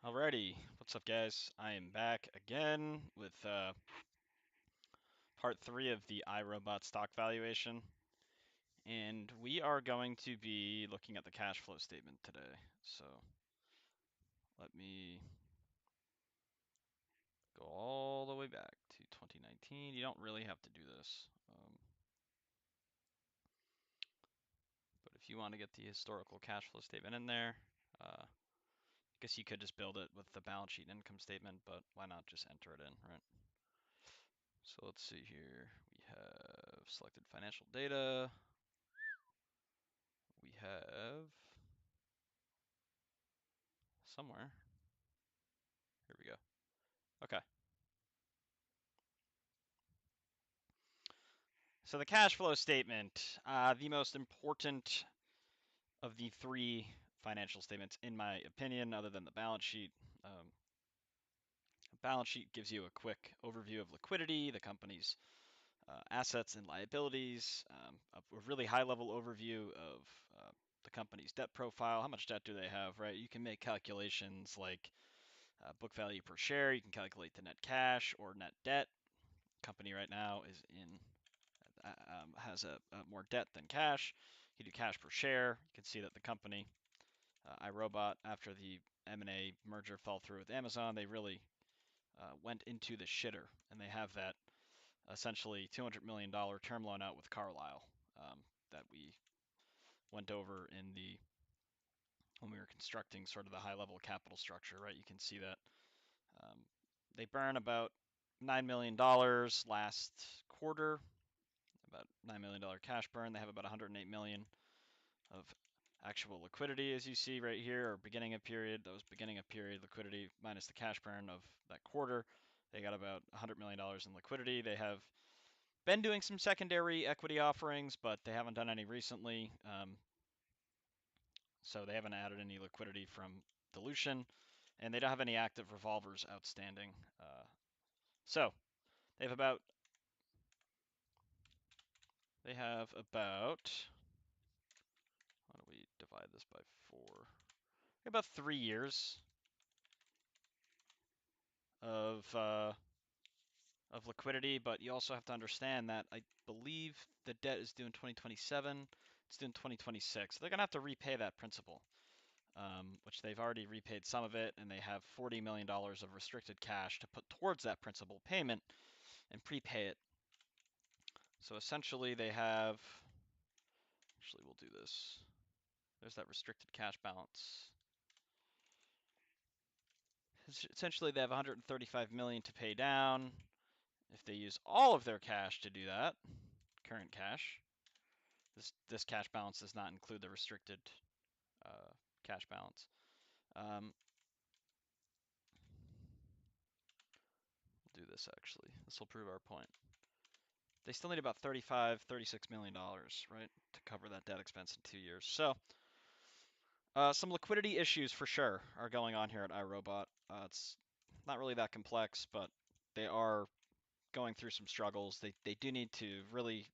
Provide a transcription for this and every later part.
Alrighty, what's up, guys? I am back again with part 3 of the iRobot stock valuation, and we are going to be looking at the cash flow statement today. So let me go all the way back to 2019. You don't really have to do this, but if you want to get the historical cash flow statement in there, I guess you could just build it with the balance sheet and income statement, but why not just enter it in, right? So let's see here. We have selected financial data. We have somewhere. Here we go. Okay. So the cash flow statement, the most important of the three financial statements, in my opinion, other than the balance sheet. Balance sheet gives you a quick overview of liquidity, the company's assets and liabilities, a really high-level overview of the company's debt profile. How much debt do they have, right? You can make calculations like book value per share. You can calculate the net cash or net debt. Company right now is in has a more debt than cash. You do cash per share. You can see that the company, iRobot, after the M&A merger fell through with Amazon, they really went into the shitter, and they have that essentially $200 million term loan out with Carlyle that we went over in the when we were constructing sort of the high-level capital structure, right? You can see that they burn about $9 million last quarter, about $9 million cash burn. They have about 108 million of actual liquidity, as you see right here, or beginning of period. That was beginning of period liquidity minus the cash burn of that quarter. They got about $100 million in liquidity. They have been doing some secondary equity offerings, but they haven't done any recently. So they haven't added any liquidity from dilution, and they don't have any active revolvers outstanding. So they have about why don't we divide this by 4? About 3 years of liquidity, but you also have to understand that I believe the debt is due in 2027. It's due in 2026. So they're going to have to repay that principal, which they've already repaid some of it, and they have $40 million of restricted cash to put towards that principal payment and prepay it. So essentially they have, actually we'll do this. There's that restricted cash balance. Essentially they have 135 million to pay down. If they use all of their cash to do that, current cash, this cash balance does not include the restricted cash balance. We'll do this actually. This will prove our point. They still need about $36 million, right, to cover that debt expense in 2 years. So some liquidity issues for sure are going on here at iRobot. It's not really that complex, but they are going through some struggles. They do need to really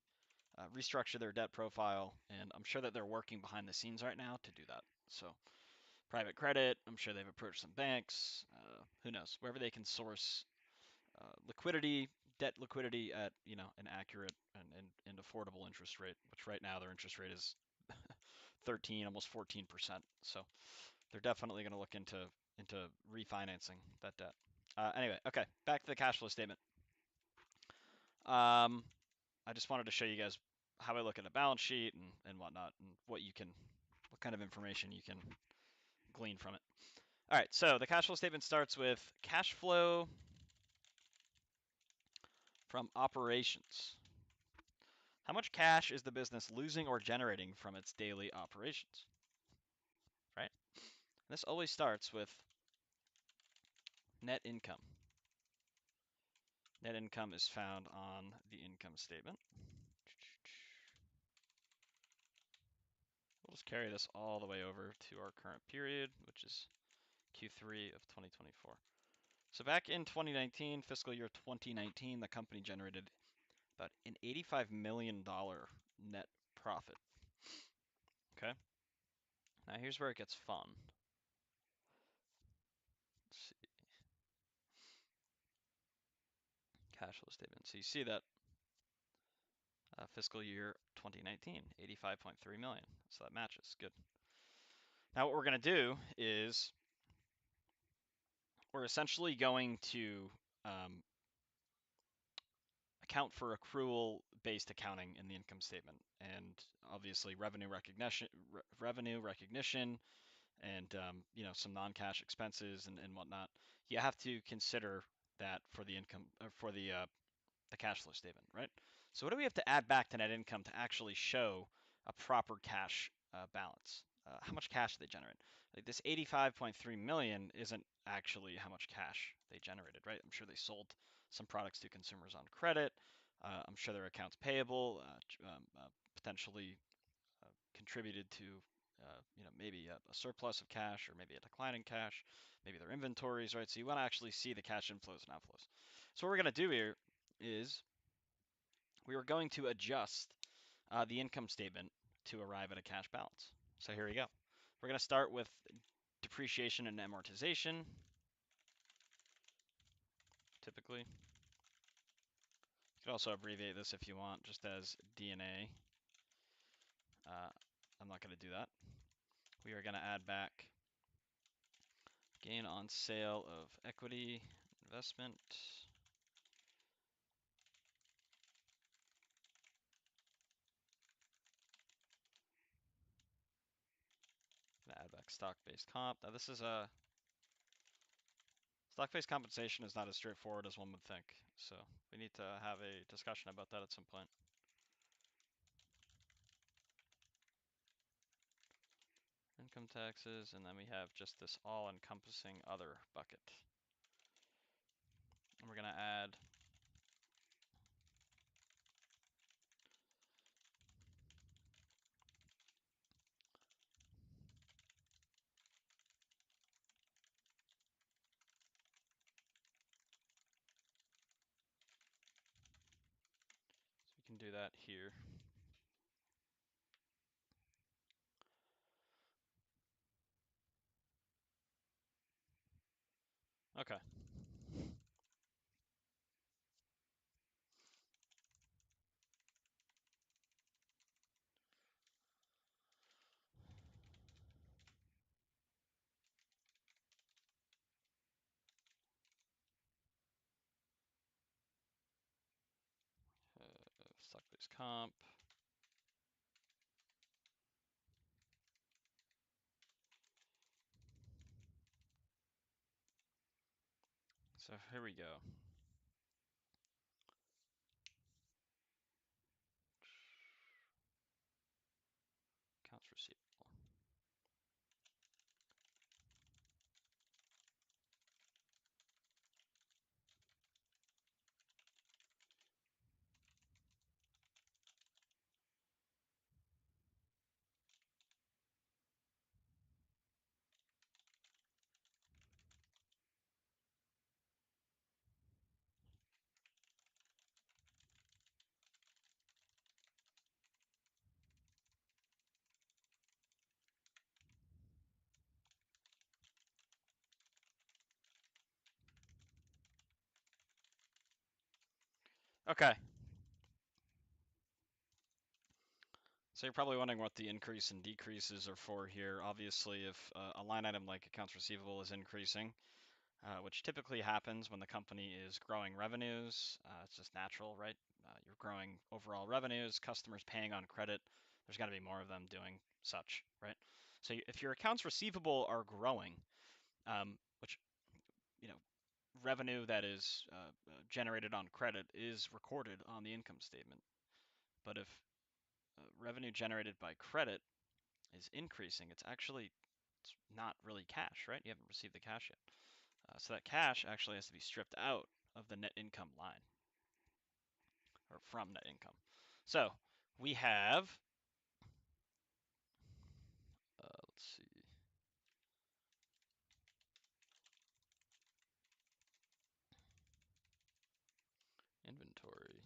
restructure their debt profile, and I'm sure that they're working behind the scenes right now to do that. So private credit, I'm sure they've approached some banks. Who knows? Wherever they can source liquidity, debt liquidity at an accurate and affordable interest rate, which right now their interest rate is 13, almost 14%. So they're definitely going to look into refinancing that debt. Anyway, okay, back to the cash flow statement. I just wanted to show you guys how I look at a balance sheet and whatnot, and what kind of information you can glean from it. All right, so the cash flow statement starts with cash flow from operations. How much cash is the business losing or generating from its daily operations? Right? This always starts with net income. Net income is found on the income statement. We'll just carry this all the way over to our current period, which is Q3 of 2024. So back in 2019, fiscal year 2019, the company generated about an $85 million net profit. Okay. Now here's where it gets fun. cash flow statement. So you see that fiscal year 2019, 85.3 million. So that matches. Good. Now what we're going to do is we're essentially going to account for accrual-based accounting in the income statement, and obviously revenue recognition, and some non-cash expenses and whatnot. You have to consider that for the income, for the cash flow statement, right? So what do we have to add back to net income to actually show a proper cash balance? How much cash they generate? Like this 85.3 million isn't actually how much cash they generated, right? I'm sure they sold some products to consumers on credit. I'm sure their accounts payable potentially contributed to maybe a surplus of cash or maybe a decline in cash, maybe their inventories, right? So you want to actually see the cash inflows and outflows. So what we're going to do here is we are going to adjust the income statement to arrive at a cash balance. So here we go. We're going to start with depreciation and amortization, typically. You could also abbreviate this if you want, just as D&A. I'm not going to do that. We are going to add back gain on sale of equity investment. Add back stock-based comp. Now this is a stock-based compensation is not as straightforward as one would think. So we need to have a discussion about that at some point. Income taxes, and then we have just this all-encompassing other bucket. And we're going to add so we can do that here. Okay. Stock-based comp. So here we go. Accounts receivable. Okay. So you're probably wondering what the increase and decreases are for here. Obviously, if a line item like accounts receivable is increasing, which typically happens when the company is growing revenues, it's just natural, right? You're growing overall revenues, customers paying on credit. There's got to be more of them doing such, right? So if your accounts receivable are growing, which revenue that is generated on credit is recorded on the income statement. But if revenue generated by credit is increasing, it's not really cash, right? You haven't received the cash yet. So that cash actually has to be stripped out of the net income line, or from net income. So we have, let's see, inventory.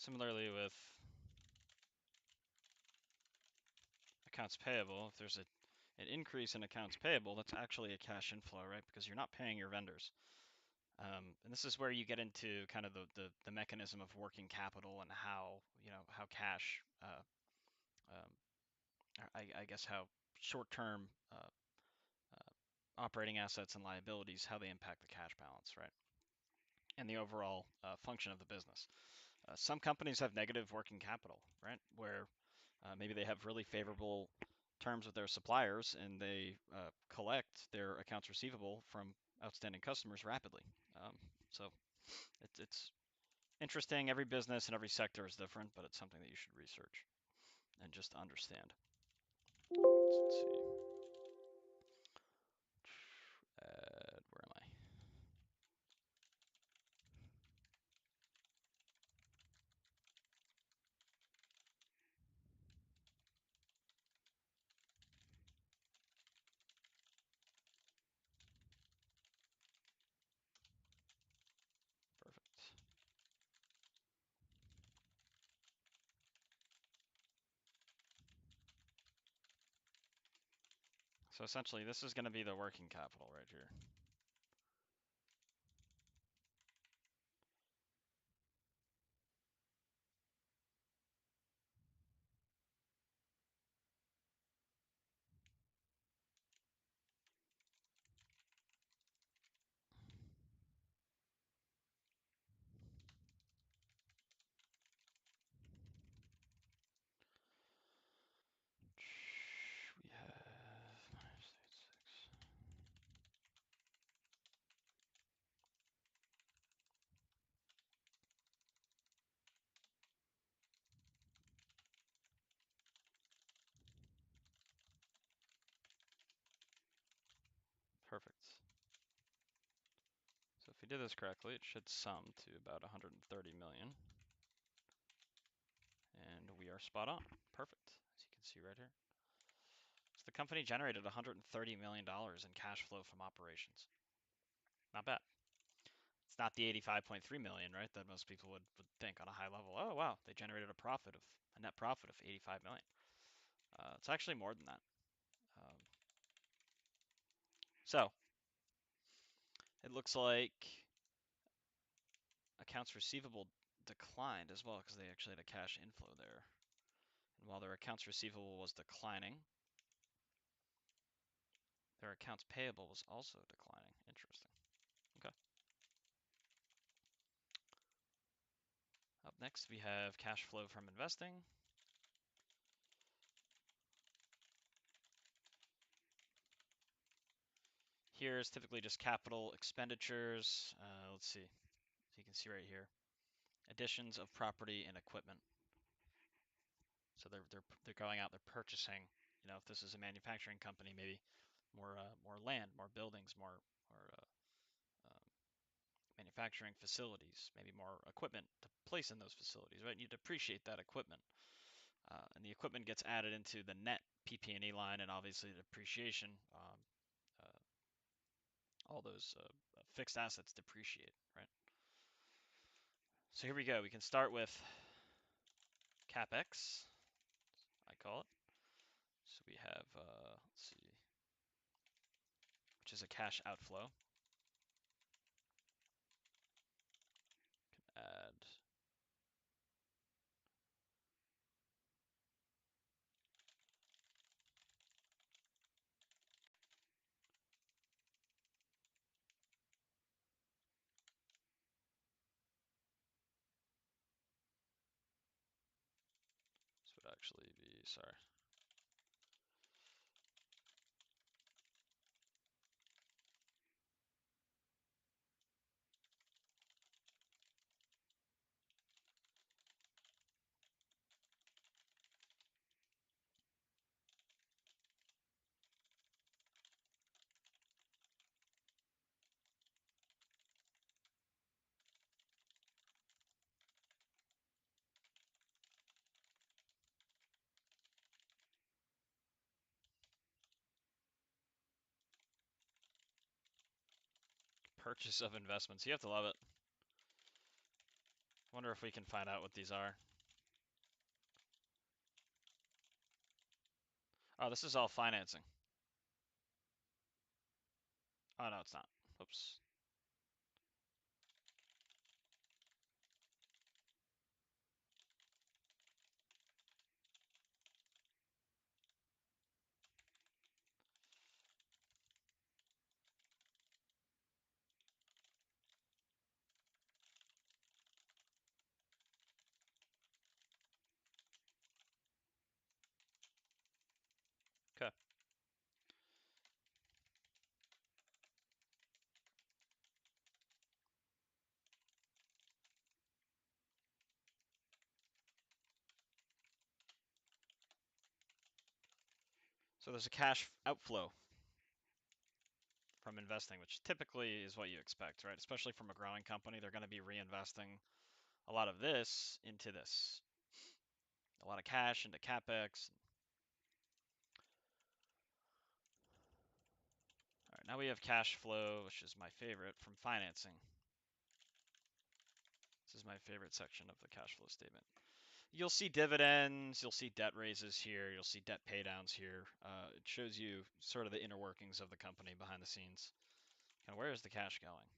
Similarly with accounts payable, if there's an increase in accounts payable, that's actually a cash inflow, right? Because you're not paying your vendors. And this is where you get into kind of the mechanism of working capital and how, how cash, um, I guess how short-term operating assets and liabilities, how they impact the cash balance, right? And the overall function of the business. Some companies have negative working capital, right? Where maybe they have really favorable terms with their suppliers and they collect their accounts receivable from outstanding customers rapidly. So it's interesting. Every business and every sector is different, but it's something that you should research and just understand. Let's see. Where am I? Perfect. So essentially, this is going to be the working capital right here. We have minus 36. Perfect. So if we did this correctly, it should sum to about 130 million. And we are spot on. Perfect. As you can see right here. So the company generated $130 million in cash flow from operations. Not bad. It's not the 85.3 million, right? That most people would think on a high level. Oh wow, they generated a net profit of 85 million. It's actually more than that. Um, so it looks like accounts receivable declined as well because they actually had a cash inflow there. And while their accounts receivable was declining, their accounts payable was also declining. Interesting. Okay. Up next, we have cash flow from investing. Here is typically just capital expenditures. Let's see. So you can see right here, additions of property and equipment. So they're going out, they're purchasing. If this is a manufacturing company, maybe more land, more buildings, more manufacturing facilities, maybe more equipment to place in those facilities, right? You depreciate that equipment, and the equipment gets added into the net PP&E line, and obviously the depreciation, uh, all those fixed assets depreciate, right? So here we go. We can start with CapEx, I call it. So we have, let's see, which is a cash outflow. Can add this would actually be, sorry. Purchase of investments. You have to love it. Wonder if we can find out what these are. Oh, this is all financing. Oh, no, it's not. Oops. Okay. So there's a cash outflow from investing, which typically is what you expect, right? Especially from a growing company, they're going to be reinvesting a lot of this into this. A lot of cash into CapEx. All right, now we have cash flow, which is my favorite, from financing. This is my favorite section of the cash flow statement. You'll see dividends, you'll see debt raises here, you'll see debt paydowns here. It shows you sort of the inner workings of the company behind the scenes. And where is the cash going?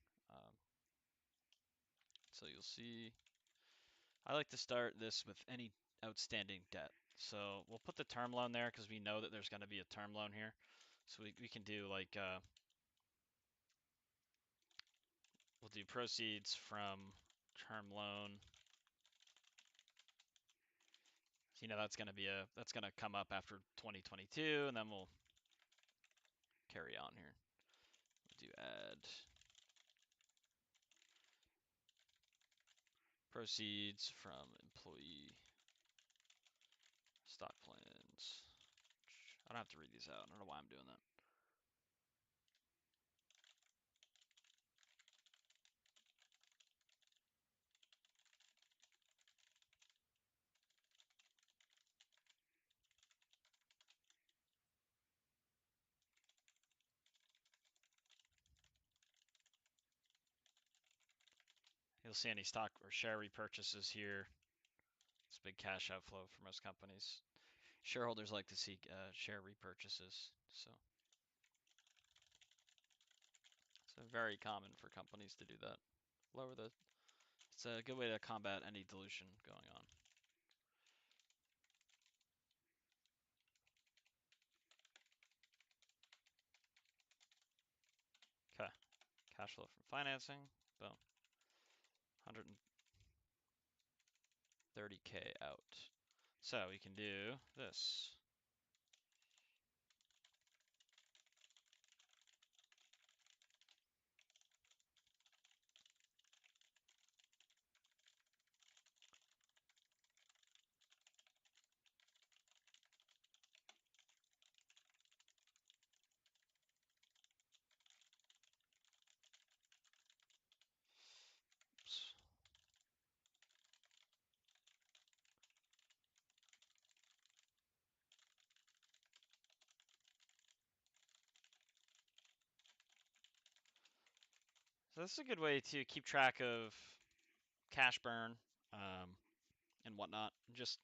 So you'll see, I like to start this with any outstanding debt. So we'll put the term loan there because we know that there's going to be a term loan here. So we can do like, we'll do proceeds from term loan. So, you know, that's going to come up after 2022, and then we'll carry on here. We'll do add proceeds from employee stock plans. I don't have to read these out. I don't know why I'm doing that. You'll see any stock or share repurchases here. It's a big cash outflow for most companies. Shareholders like to see share repurchases, so it's very common for companies to do that. It's a good way to combat any dilution going on. Okay, cash flow from financing, boom, 130K out. So we can do this. Oops. So this is a good way to keep track of cash burn and whatnot. It's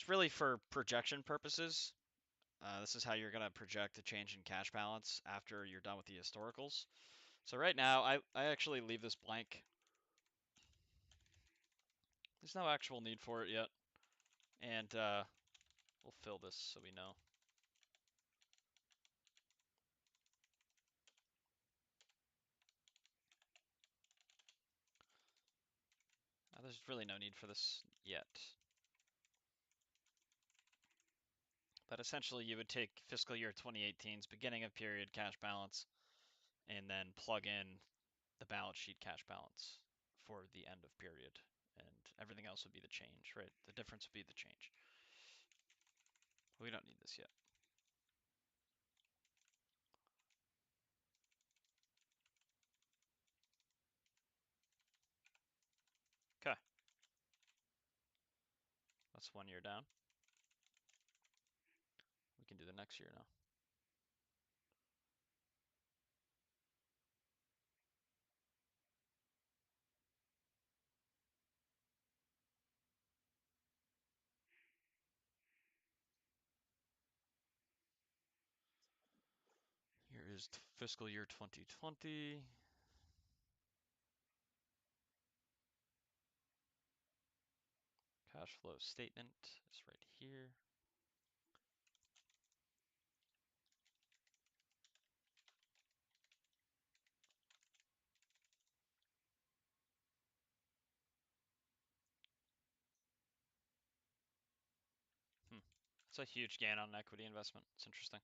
really for projection purposes. This is how you're going to project a change in cash balance after you're done with the historicals. So right now, I actually leave this blank. There's no actual need for it yet. And we'll fill this so we know. There's really no need for this yet. But essentially, you would take fiscal year 2018's beginning of period cash balance and then plug in the balance sheet cash balance for the end of period. And everything else would be the change, right? The difference would be the change. We don't need this yet. Okay. That's 1 year down. We can do the next year now. is fiscal year 2020. Cash flow statement is right here. It's a huge gain on an equity investment. It's interesting.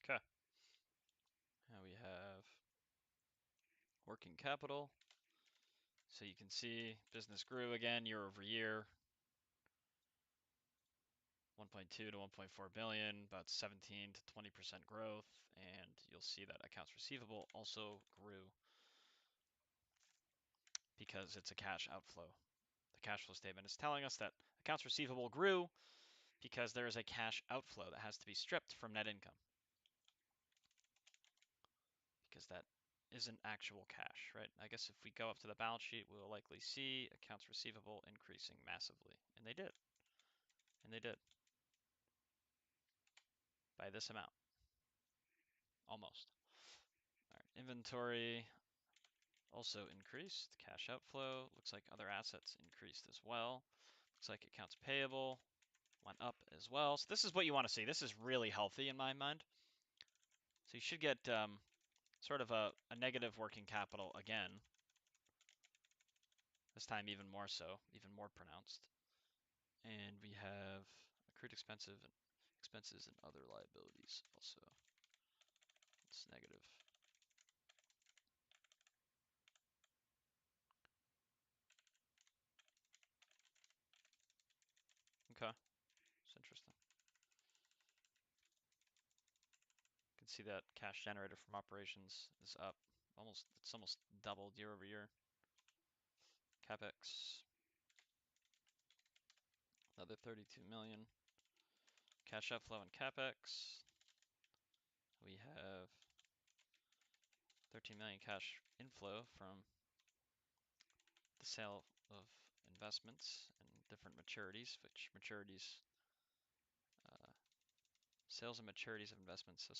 Okay. Now we have working capital. So you can see business grew again year over year. 1.2 to 1.4 billion, about 17 to 20% growth, and you'll see that accounts receivable also grew because it's a cash outflow. The cash flow statement is telling us that accounts receivable grew because there is a cash outflow that has to be stripped from net income because that isn't actual cash, right? I guess if we go up to the balance sheet, we'll likely see accounts receivable increasing massively, and they did, by this amount, almost. All right, inventory also increased. Cash outflow. Looks like other assets increased as well. Looks like accounts payable went up as well. So this is what you want to see. This is really healthy in my mind. So you should get sort of a negative working capital again. This time even more so, even more pronounced. And we have accrued expenses and other liabilities also. It's negative. Okay, it's interesting. You can see that cash generated from operations is up it's almost doubled year over year. CapEx, another 32 million. Cash outflow and CapEx. We have 13 million cash inflow from the sale of investments and different maturities, which maturities, sales and maturities of investments. So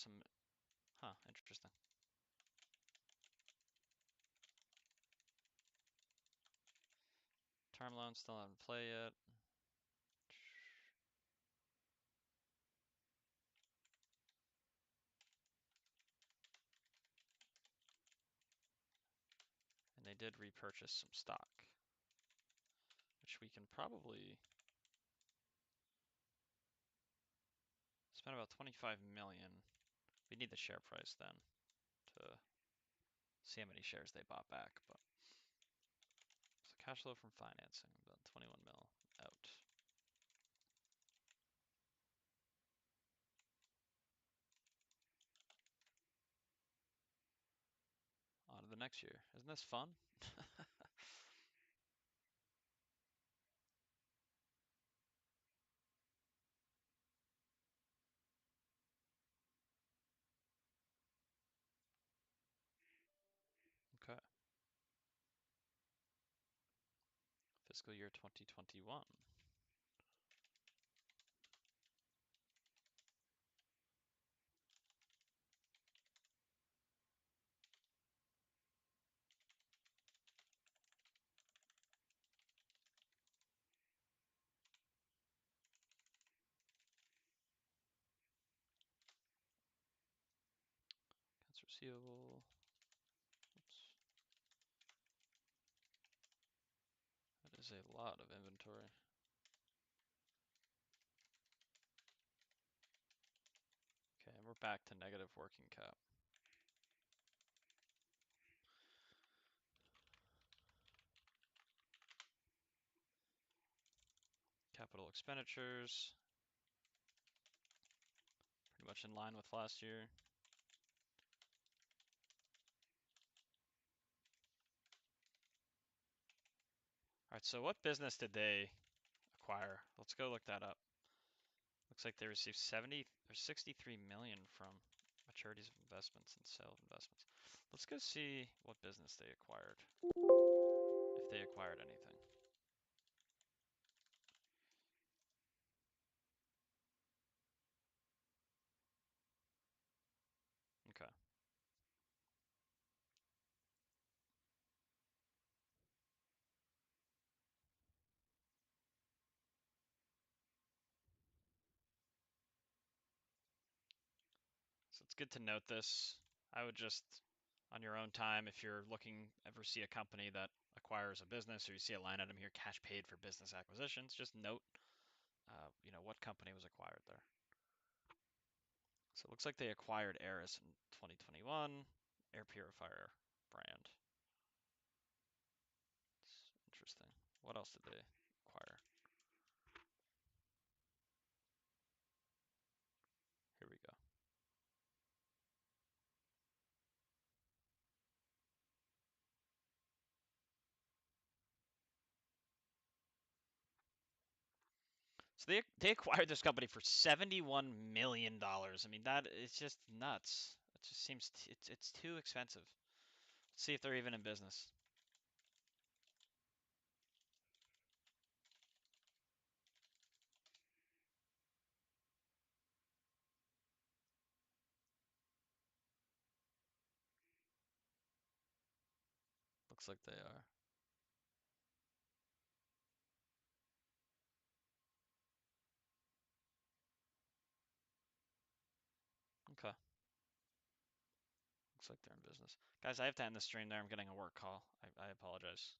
interesting. Term loan still not in play yet. And they did repurchase some stock, which we can probably spend about 25 million. We need the share price then to see how many shares they bought back. But so cash flow from financing, about 21 mil out. On to the next year. Isn't this fun? Okay. Fiscal year 2021. Accounts receivable. Oops. That is a lot of inventory. Okay, and we're back to negative working cap. Capital expenditures. Pretty much in line with last year. All right, so what business did they acquire? Let's go look that up. Looks like they received 70 or 63 million from maturities of investments and sale of investments. Let's go see what business they acquired, if they acquired anything. Okay. So it's good to note this. I would just, on your own time, if you're looking, ever see a company that acquires a business or you see a line item here, cash paid for business acquisitions, just note, what company was acquired there. So it looks like they acquired Aeris in 2021, air purifier brand. It's interesting. What else did they acquire? Here we go. So they acquired this company for $71 million. I mean, that is just nuts. It just seems it's too expensive. Let's see if they're even in business. Looks like they are. Okay. Looks like they're in business. Guys, I have to end the stream there. I'm getting a work call. I apologize.